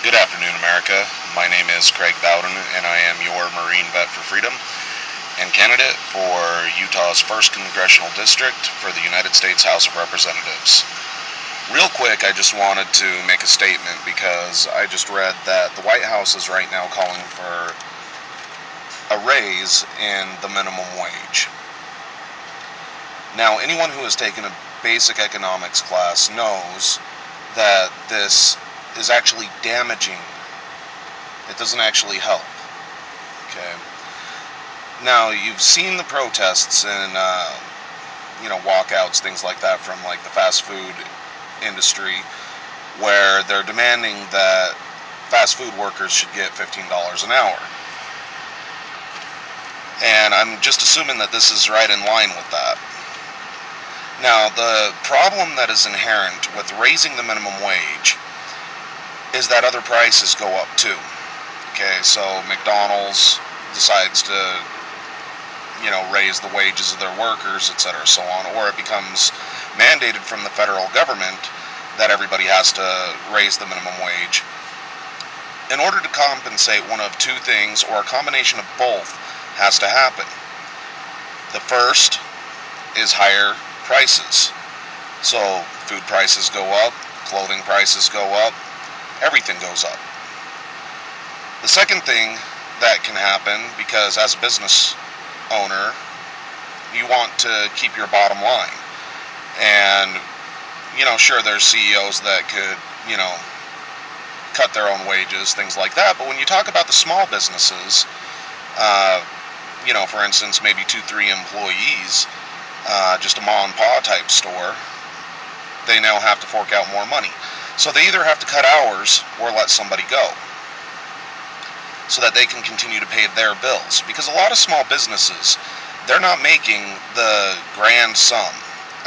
Good afternoon, America. My name is Craig Bowden, and I am your Marine Vet for Freedom and candidate for Utah's 1st Congressional District for the United States House of Representatives. Real quick, I just wanted to make a statement because I just read that the White House is right now calling for a raise in the minimum wage. Now, anyone who has taken a basic economics class knows that this is actually damaging. It doesn't actually help. Okay. Now, you've seen the protests and walkouts, things like that, from like the fast food industry, where they're demanding that fast food workers should get $15 an hour. And I'm just assuming that this is right in line with that. Now, the problem that is inherent with raising the minimum wage is that other prices go up too. Okay, so McDonald's decides to, raise the wages of their workers, etc., so on, or it becomes mandated from the federal government that everybody has to raise the minimum wage. In order to compensate, one of two things, or a combination of both, has to happen. The first is higher prices. So food prices go up, clothing prices go up, everything goes up. The second thing that can happen, because as a business owner, you want to keep your bottom line. And, sure, there's CEOs that could, cut their own wages, things like that. But when you talk about the small businesses, for instance, maybe 2-3 employees, just a mom and pop type store, they now have to fork out more money. So they either have to cut hours or let somebody go so that they can continue to pay their bills. Because a lot of small businesses, they're not making the grand sum.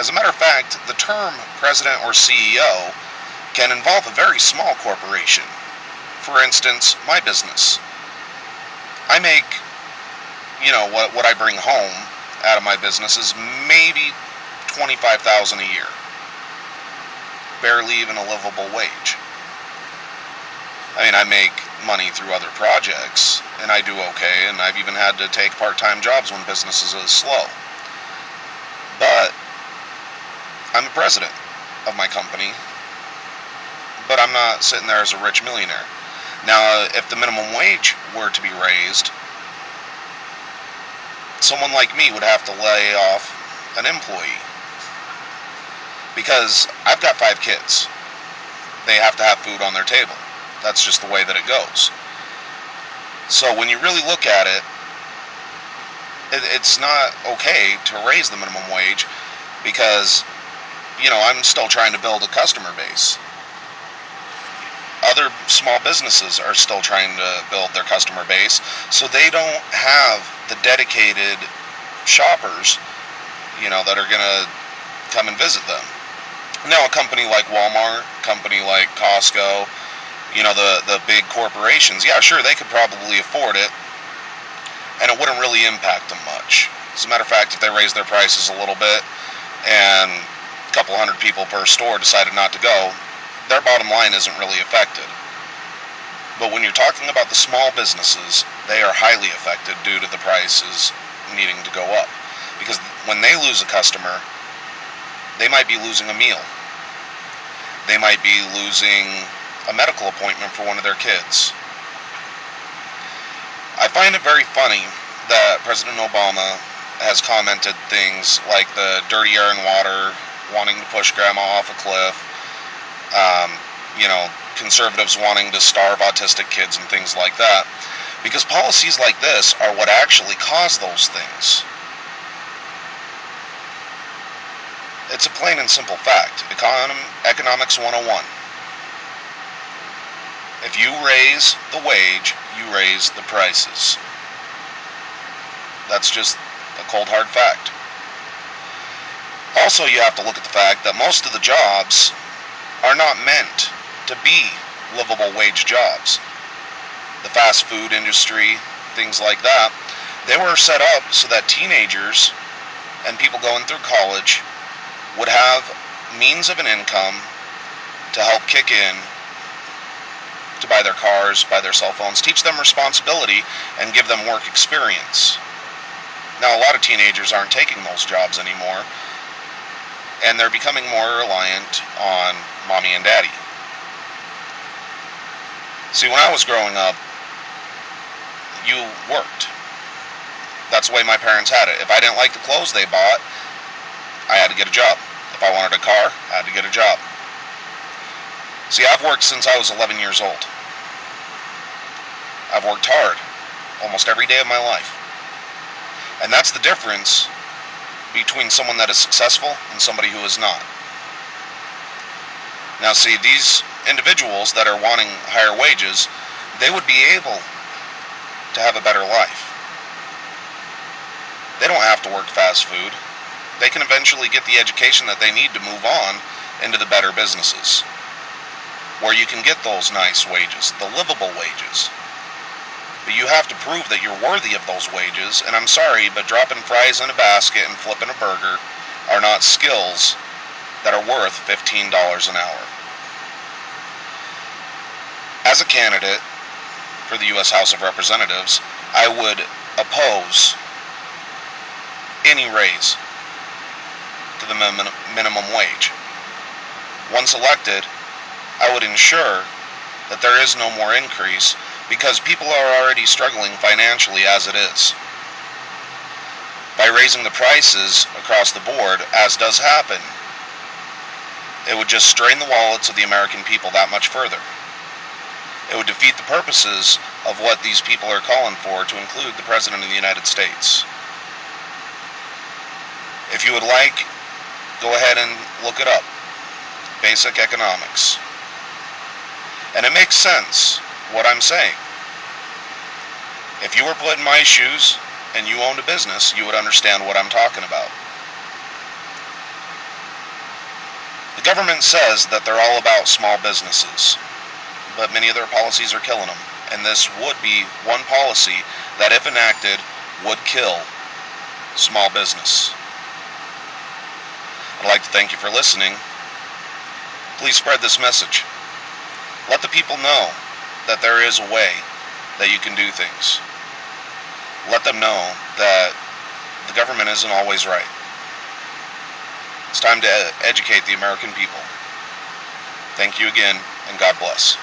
As a matter of fact, the term president or CEO can involve a very small corporation. For instance, my business. I make, what I bring home out of my business is maybe $25,000 a year. Barely even a livable wage. I make money through other projects, and I do okay, and I've even had to take part-time jobs when business is slow. But I'm a president of my company, but I'm not sitting there as a rich millionaire. Now, if the minimum wage were to be raised, someone like me would have to lay off an employee. Because I've got 5 kids. They have to have food on their table. That's just the way that it goes. So when you really look at it, it's not okay to raise the minimum wage because, I'm still trying to build a customer base. Other small businesses are still trying to build their customer base, so they don't have the dedicated shoppers, that are going to come and visit them. Now, a company like Walmart, a company like Costco, the big corporations, yeah, sure, they could probably afford it, and it wouldn't really impact them much. As a matter of fact, if they raised their prices a little bit, and a couple hundred people per store decided not to go, their bottom line isn't really affected. But when you're talking about the small businesses, they are highly affected due to the prices needing to go up. Because when they lose a customer, they might be losing a meal. They might be losing a medical appointment for one of their kids. I find it very funny that President Obama has commented things like the dirty air and water, wanting to push grandma off a cliff, conservatives wanting to starve autistic kids and things like that. Because policies like this are what actually cause those things. It's a plain and simple fact. Economics 101. If you raise the wage, you raise the prices. That's just a cold hard fact. Also, you have to look at the fact that most of the jobs are not meant to be livable wage jobs. The fast food industry, things like that, they were set up so that teenagers and people going through college would have means of an income to help kick in to buy their cars, buy their cell phones, teach them responsibility, and give them work experience. Now, a lot of teenagers aren't taking those jobs anymore, and they're becoming more reliant on mommy and daddy. See, when I was growing up, you worked. That's the way my parents had it. If I didn't like the clothes they bought, I had to get a job. If I wanted a car, I had to get a job. See, I've worked since I was 11 years old. I've worked hard almost every day of my life. And that's the difference between someone that is successful and somebody who is not. Now see, these individuals that are wanting higher wages, they would be able to have a better life. They don't have to work fast food. They can eventually get the education that they need to move on into the better businesses, where you can get those nice wages, the livable wages. But you have to prove that you're worthy of those wages, and I'm sorry, but dropping fries in a basket and flipping a burger are not skills that are worth $15 an hour. As a candidate for the U.S. House of Representatives, I would oppose any raise to the minimum wage. Once elected, I would ensure that there is no more increase, because people are already struggling financially as it is. By raising the prices across the board, as does happen, it would just strain the wallets of the American people that much further. It would defeat the purposes of what these people are calling for, to include the President of the United States. If you would like, go ahead and look it up. Basic economics. And it makes sense what I'm saying. If you were put in my shoes and you owned a business, you would understand what I'm talking about. The government says that they're all about small businesses, but many of their policies are killing them. And this would be one policy that, if enacted, would kill small business. I'd like to thank you for listening. Please spread this message. Let the people know that there is a way that you can do things. Let them know that the government isn't always right. It's time to educate the American people. Thank you again, and God bless.